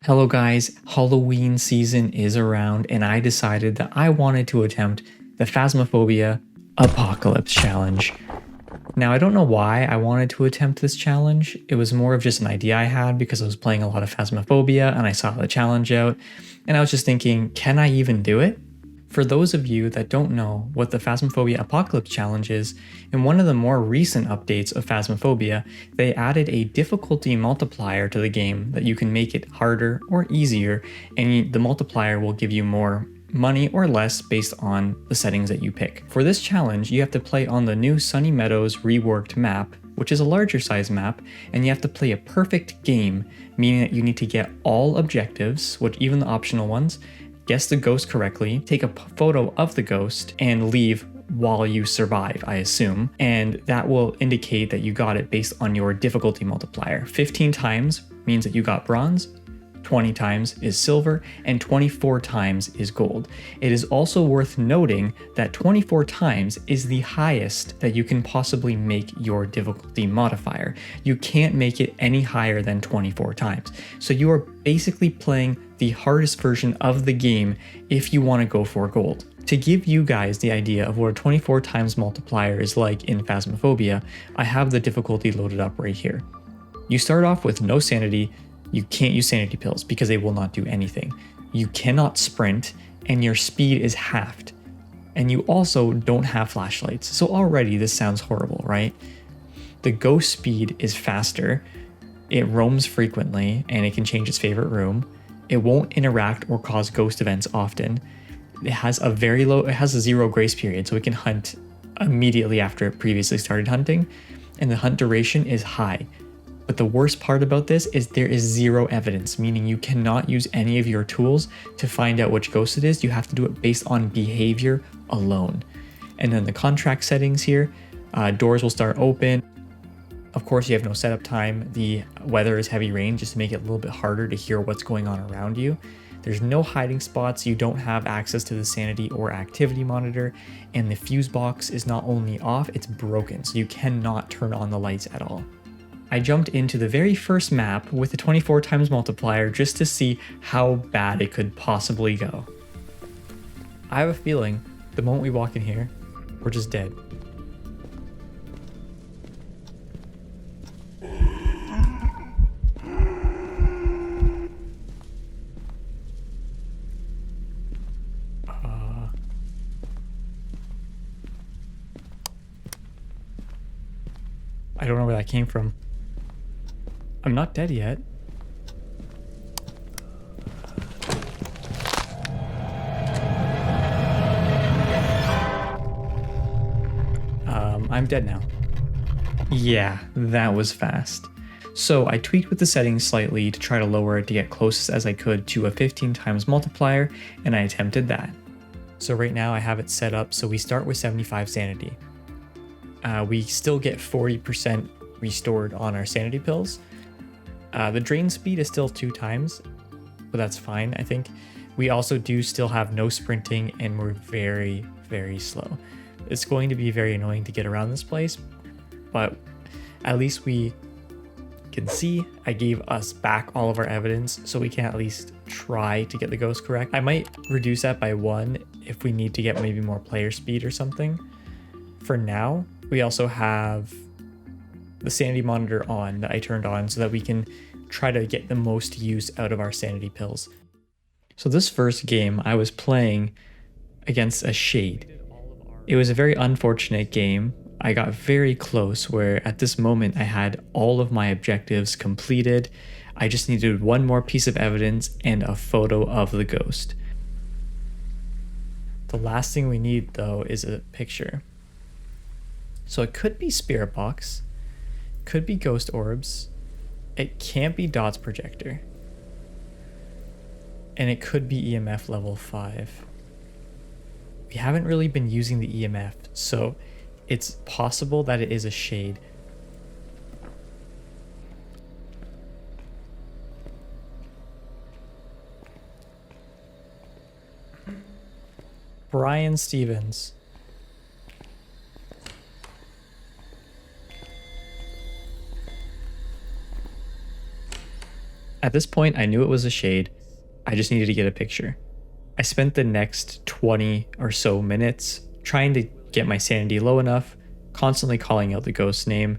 Hello guys, Halloween season is around and I decided that I wanted to attempt the Phasmophobia Apocalypse challenge. Now I don't know why I wanted to attempt this challenge. It was more of just an idea I had because I was playing a lot of Phasmophobia and I saw the challenge out and I was just thinking, can I even do it? For those of you that don't know what the Phasmophobia Apocalypse challenge is, in one of the more recent updates of Phasmophobia, they added a difficulty multiplier to the game that you can make it harder or easier, and the multiplier will give you more money or less based on the settings that you pick. For this challenge, you have to play on the new Sunny Meadows reworked map, which is a larger size map, and you have to play a perfect game, meaning that you need to get all objectives, which even the optional ones, guess the ghost correctly, take a photo of the ghost, and leave while you survive, I assume. And that will indicate that you got it based on your difficulty multiplier. 15 times means that you got bronze, 20 times is silver, and 24 times is gold. It is also worth noting that 24 times is the highest that you can possibly make your difficulty modifier. You can't make it any higher than 24 times. So you are basically playing the hardest version of the game if you want to go for gold. To give you guys the idea of what a 24 times multiplier is like in Phasmophobia, I have the difficulty loaded up right here. You start off with no sanity. You can't use sanity pills because they will not do anything. You cannot sprint and your speed is halved. And you also don't have flashlights. So already this sounds horrible, right? The ghost speed is faster. It roams frequently and it can change its favorite room. It won't interact or cause ghost events often. It has a zero grace period, so it can hunt immediately after it previously started hunting. And the hunt duration is high. But the worst part about this is there is zero evidence, meaning you cannot use any of your tools to find out which ghost it is. You have to do it based on behavior alone. And then the contract settings here, doors will start open. Of course, you have no setup time. The weather is heavy rain just to make it a little bit harder to hear what's going on around you. There's no hiding spots. You don't have access to the sanity or activity monitor. And the fuse box is not only off, it's broken. So you cannot turn on the lights at all. I jumped into the very first map with the 24 times multiplier just to see how bad it could possibly go. I have a feeling the moment we walk in here, we're just dead. I don't know where that came from. I'm not dead yet. I'm dead now. Yeah, that was fast. So I tweaked with the settings slightly to try to lower it to get closest as I could to a 15 times multiplier, and I attempted that. So right now I have it set up so we start with 75 sanity. We still get 40% restored on our sanity pills. The drain speed is still 2 times, but that's fine, I think. We also do still have no sprinting and we're very, very slow. It's going to be very annoying to get around this place, but at least we can see I gave us back all of our evidence so we can at least try to get the ghost correct. I might reduce that by 1 if we need to get maybe more player speed or something. For now, we also have the sanity monitor on that I turned on so that we can try to get the most use out of our sanity pills. So this first game I was playing against a shade. It was a very unfortunate game. I got very close where at this moment I had all of my objectives completed. I just needed one more piece of evidence and a photo of the ghost. The last thing we need though is a picture. So it could be spirit box, could be ghost orbs, it can't be dots projector, and it could be EMF level 5. We haven't really been using the EMF, so it's possible that it is a shade. Brian Stevens. At this point, I knew it was a shade. I just needed to get a picture. I spent the next 20 or so minutes trying to get my sanity low enough, constantly calling out the ghost's name,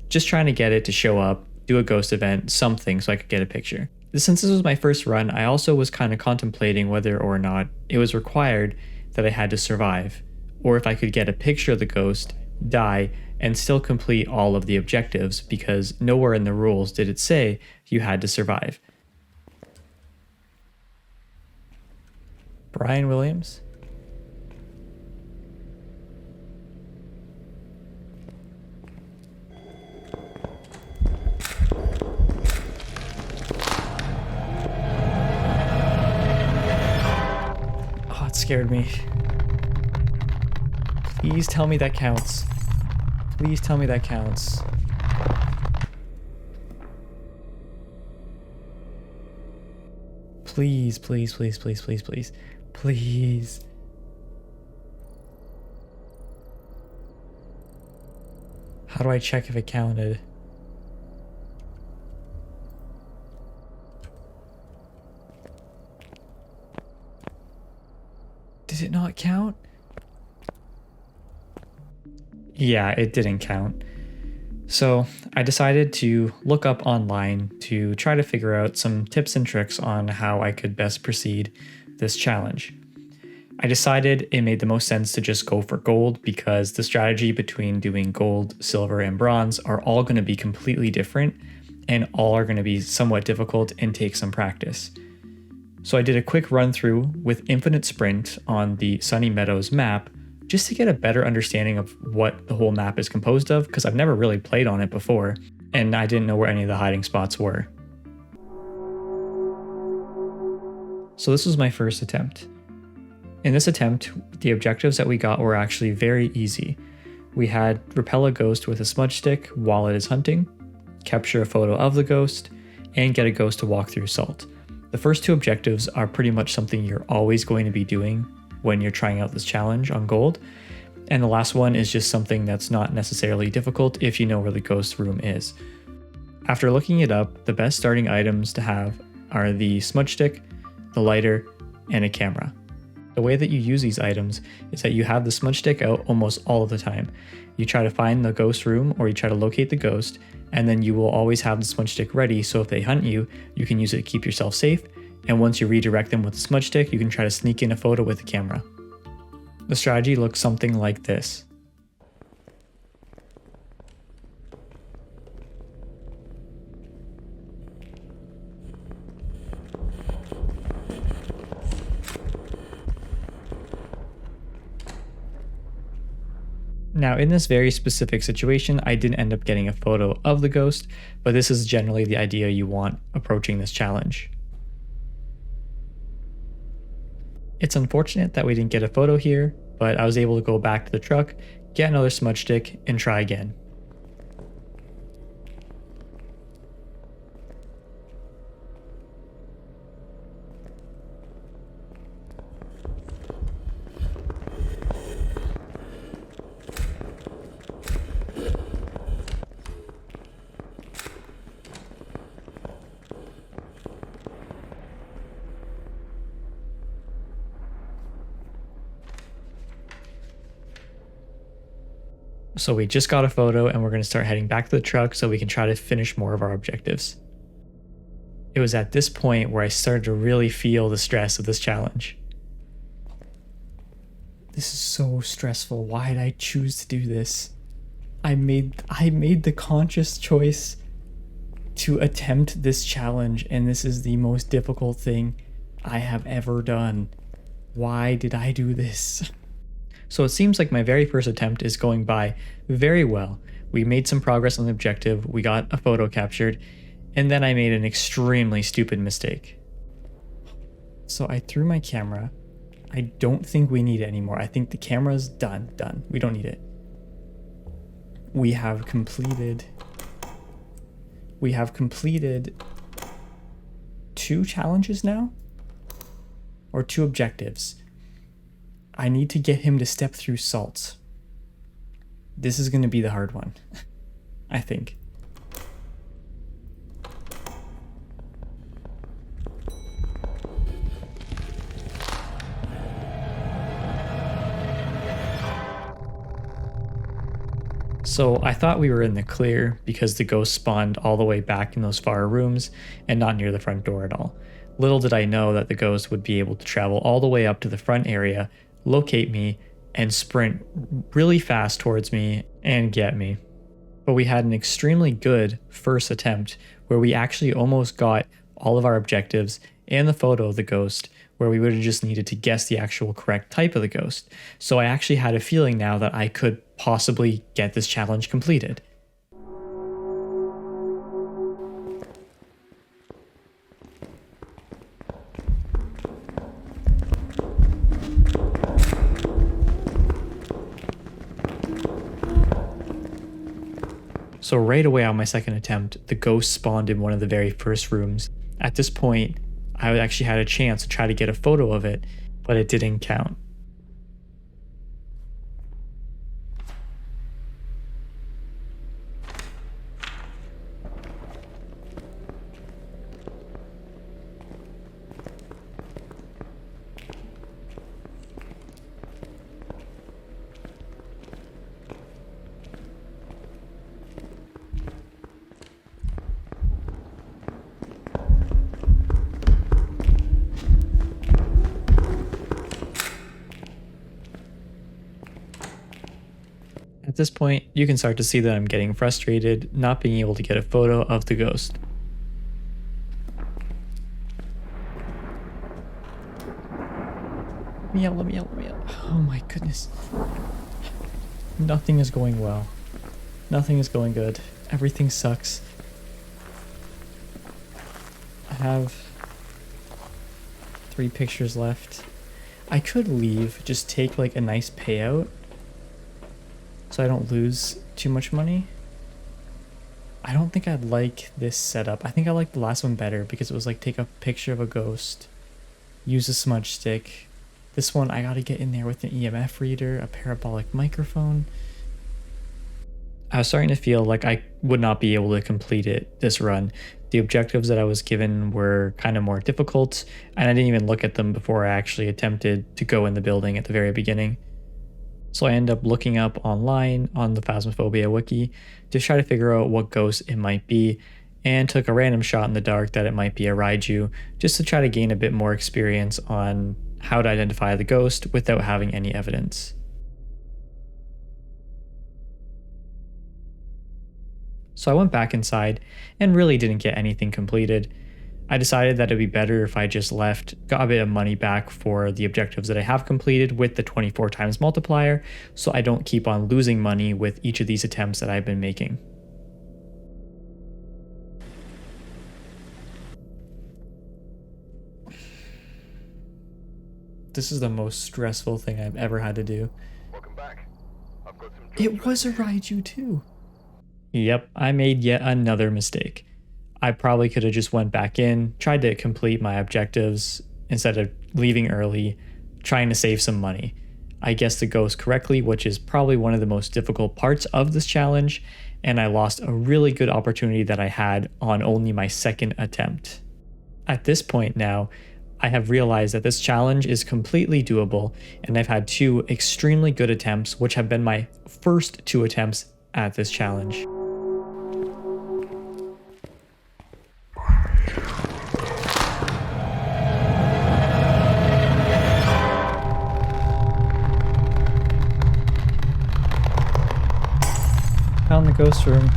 just trying to get it to show up, do a ghost event, something so I could get a picture. Since this was my first run, I also was kind of contemplating whether or not it was required that I had to survive, or if I could get a picture of the ghost, die, and still complete all of the objectives, because nowhere in the rules did it say you had to survive. Brian Williams? Oh, it scared me. Please tell me that counts. Please tell me that counts. Please, please, please, please, please, please. Please. How do I check if it counted? Did it not count? Yeah, it didn't count. So I decided to look up online to try to figure out some tips and tricks on how I could best proceed this challenge. I decided it made the most sense to just go for gold because the strategy between doing gold, silver, and bronze are all going to be completely different and all are going to be somewhat difficult and take some practice. So I did a quick run through with infinite sprint on the Sunny Meadows map just to get a better understanding of what the whole map is composed of, because I've never really played on it before, and I didn't know where any of the hiding spots were. So this was my first attempt. In this attempt, the objectives that we got were actually very easy. We had repel a ghost with a smudge stick while it is hunting, capture a photo of the ghost, and get a ghost to walk through salt. The first two objectives are pretty much something you're always going to be doing when you're trying out this challenge on gold. And the last one is just something that's not necessarily difficult if you know where the ghost room is. After looking it up, the best starting items to have are the smudge stick, the lighter, and a camera. The way that you use these items is that you have the smudge stick out almost all of the time. You try to find the ghost room or you try to locate the ghost, and then you will always have the smudge stick ready, so if they hunt you, you can use it to keep yourself safe. And once you redirect them with the smudge stick, you can try to sneak in a photo with the camera. The strategy looks something like this. Now, in this very specific situation, I didn't end up getting a photo of the ghost, but this is generally the idea you want approaching this challenge. It's unfortunate that we didn't get a photo here, but I was able to go back to the truck, get another smudge stick, and try again. So we just got a photo and we're going to start heading back to the truck so we can try to finish more of our objectives. It was at this point where I started to really feel the stress of this challenge. This is so stressful. Why did I choose to do this? I made the conscious choice to attempt this challenge, and this is the most difficult thing I have ever done. Why did I do this? So it seems like my very first attempt is going by very well. We made some progress on the objective, we got a photo captured, and then I made an extremely stupid mistake. So I threw my camera. I don't think we need it anymore. I think the camera's done. We don't need it. We have completed 2 challenges now? Or 2 objectives. I need to get him to step through salt. This is going to be the hard one, I think. So I thought we were in the clear because the ghost spawned all the way back in those far rooms and not near the front door at all. Little did I know that the ghost would be able to travel all the way up to the front area, locate me, and sprint really fast towards me and get me. But we had an extremely good first attempt where we actually almost got all of our objectives and the photo of the ghost, where we would have just needed to guess the actual correct type of the ghost. So I actually had a feeling now that I could possibly get this challenge completed. So right away on my second attempt, the ghost spawned in one of the very first rooms. At this point, I actually had a chance to try to get a photo of it, but it didn't count. At this point, you can start to see that I'm getting frustrated, not being able to get a photo of the ghost. Let me out. Oh my goodness. Nothing is going well. Nothing is going good. Everything sucks. I have 3 pictures left. I could leave, just take like a nice payout, so I don't lose too much money. I don't think I'd like this setup. I think I like the last one better because it was like take a picture of a ghost, use a smudge stick. This one I gotta get in there with an EMF reader, a parabolic microphone. I was starting to feel like I would not be able to complete this run. The objectives that I was given were kind of more difficult, and I didn't even look at them before I actually attempted to go in the building at the very beginning. So I end up looking up online on the Phasmophobia wiki to try to figure out what ghost it might be, and took a random shot in the dark that it might be a Raiju, just to try to gain a bit more experience on how to identify the ghost without having any evidence. So I went back inside and really didn't get anything completed. I decided that it'd be better if I just left, got a bit of money back for the objectives that I have completed with the 24 times multiplier, so I don't keep on losing money with each of these attempts that I've been making. This is the most stressful thing I've ever had to do. Welcome back. I've got some It was a Raiju too. Yep, I made yet another mistake. I probably could have just went back in, tried to complete my objectives instead of leaving early, trying to save some money. I guessed the ghost correctly, which is probably one of the most difficult parts of this challenge, and I lost a really good opportunity that I had on only my second attempt. At this point now, I have realized that this challenge is completely doable, and I've had 2 extremely good attempts, which have been my first 2 attempts at this challenge. Found the ghost room.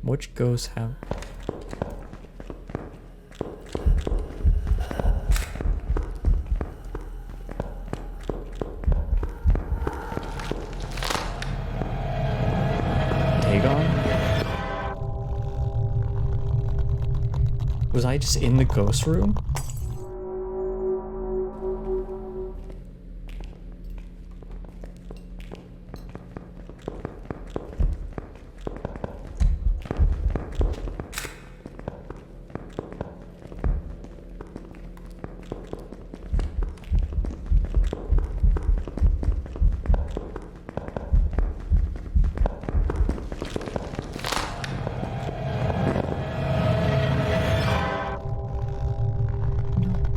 Which ghosts have... Was I just in the ghost room?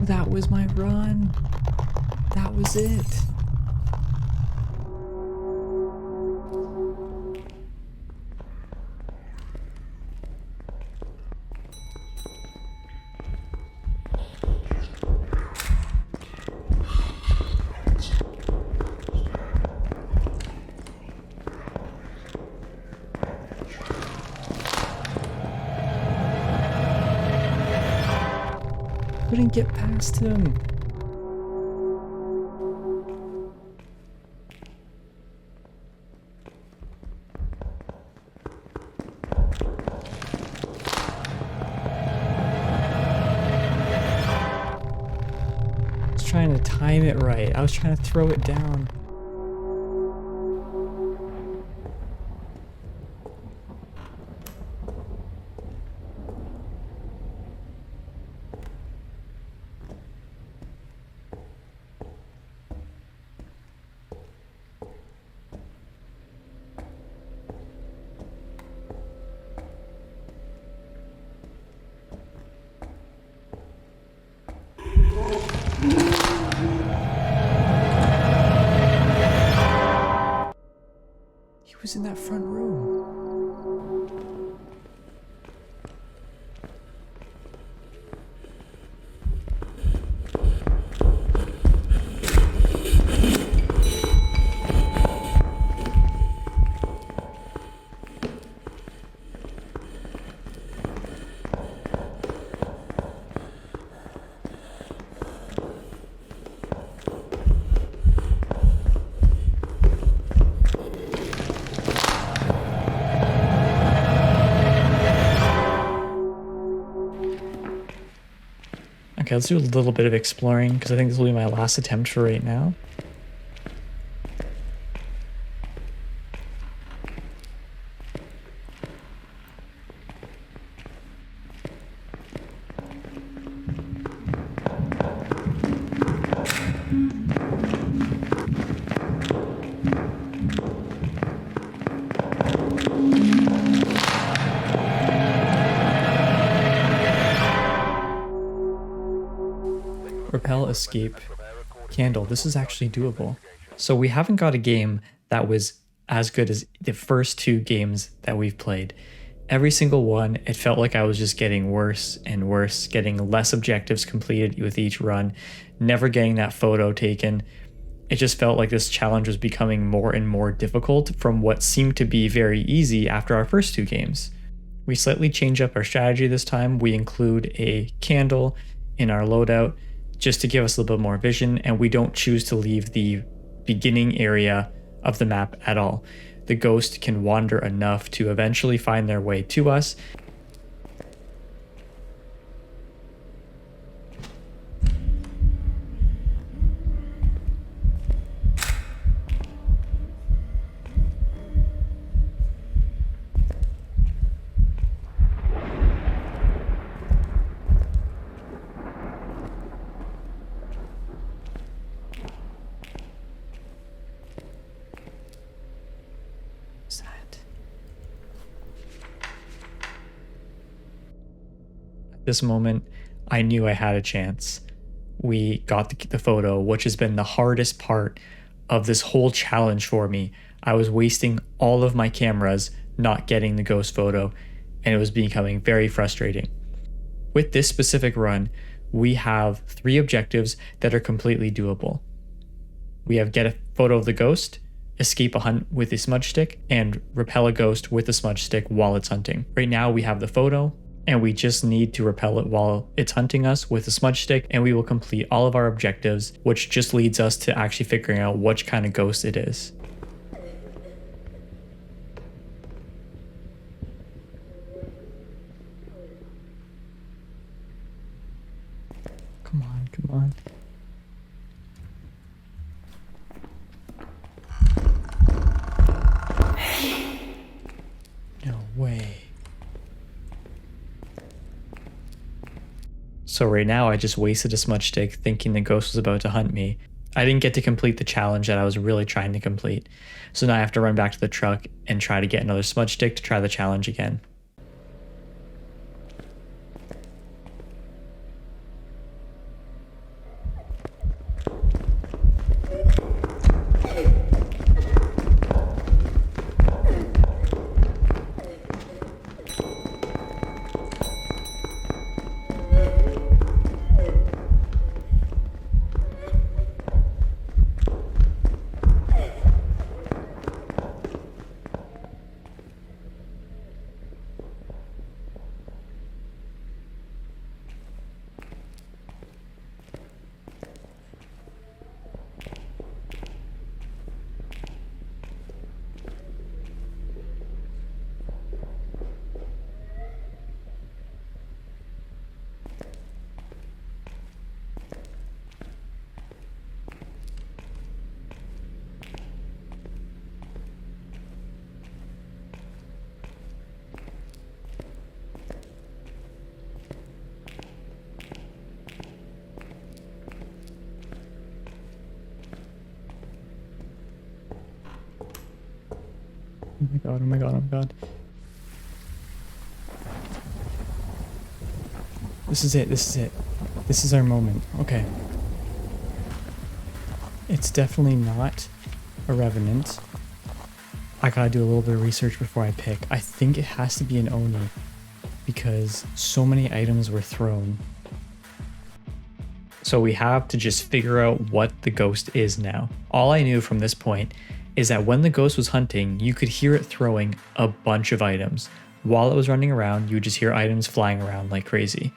That was my run. That was it. Couldn't get past him. I was trying to time it right. I was trying to throw it down. He was in that front room. Okay, let's do a little bit of exploring because I think this will be my last attempt for right now. Repel, escape, candle. This is actually doable. So we haven't got a game that was as good as the first two games that we've played. Every single one, it felt like I was just getting worse and worse, getting less objectives completed with each run, never getting that photo taken. It just felt like this challenge was becoming more and more difficult from what seemed to be very easy after our first two games. We slightly change up our strategy this time. We include a candle in our loadout just to give us a little bit more vision, and we don't choose to leave the beginning area of the map at all. The ghost can wander enough to eventually find their way to us. This moment, I knew I had a chance. We got the photo, which has been the hardest part of this whole challenge for me. I was wasting all of my cameras not getting the ghost photo, and it was becoming very frustrating. With this specific run, we have 3 objectives that are completely doable. We have get a photo of the ghost, escape a hunt with a smudge stick, and repel a ghost with a smudge stick while it's hunting. Right now we have the photo, and we just need to repel it while it's hunting us with a smudge stick, and we will complete all of our objectives, which just leads us to actually figuring out which kind of ghost it is. Come on. No way. So right now I just wasted a smudge stick thinking the ghost was about to hunt me. I didn't get to complete the challenge that I was really trying to complete. So now I have to run back to the truck and try to get another smudge stick to try the challenge again. Oh my god, oh my god, oh my god. This is it, this is it. This is our moment. Okay. It's definitely not a revenant. I gotta do a little bit of research before I pick. I think it has to be an Oni because so many items were thrown. So we have to just figure out what the ghost is now. All I knew from this point is that when the ghost was hunting, you could hear it throwing a bunch of items. While it was running around, you would just hear items flying around like crazy.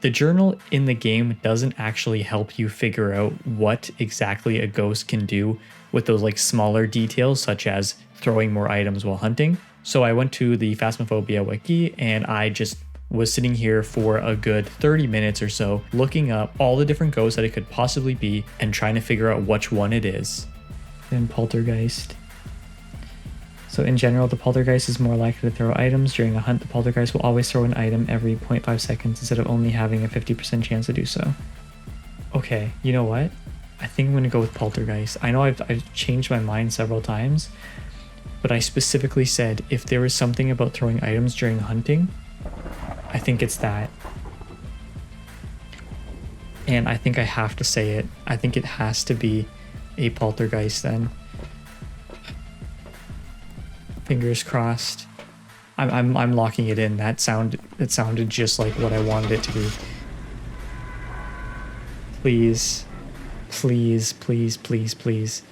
The journal in the game doesn't actually help you figure out what exactly a ghost can do with those like smaller details, such as throwing more items while hunting. So I went to the Phasmophobia wiki and I just was sitting here for a good 30 minutes or so, looking up all the different ghosts that it could possibly be and trying to figure out which one it is. Then poltergeist. So in general, the poltergeist is more likely to throw items. During a hunt, the poltergeist will always throw an item every 0.5 seconds instead of only having a 50% chance to do so. Okay, you know what? I think I'm gonna go with poltergeist. I know I've changed my mind several times, but I specifically said if there was something about throwing items during hunting, I think it's that. And I think I have to say it. I think it has to be a poltergeist then. Fingers crossed. I'm locking it in. It sounded just like what I wanted it to be. Please. Please, please, please, please.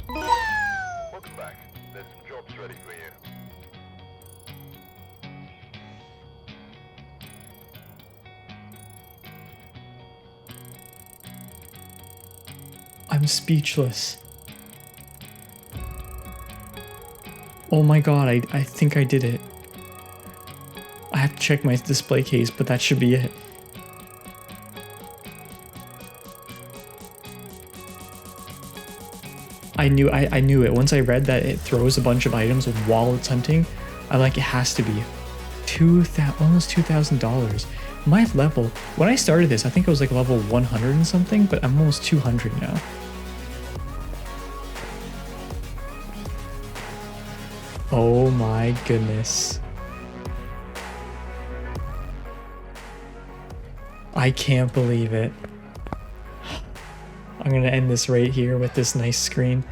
Welcome back. There's some jobs ready for you. I'm speechless. Oh my god, I think I did it. I have to check my display case, but that should be it. I knew it. Once I read that it throws a bunch of items while it's hunting, I'm like, it has to be almost $2,000. My level, when I started this, I think it was like level 100 and something, but I'm almost 200 now. Oh my goodness. I can't believe it. I'm gonna end this right here with this nice screen.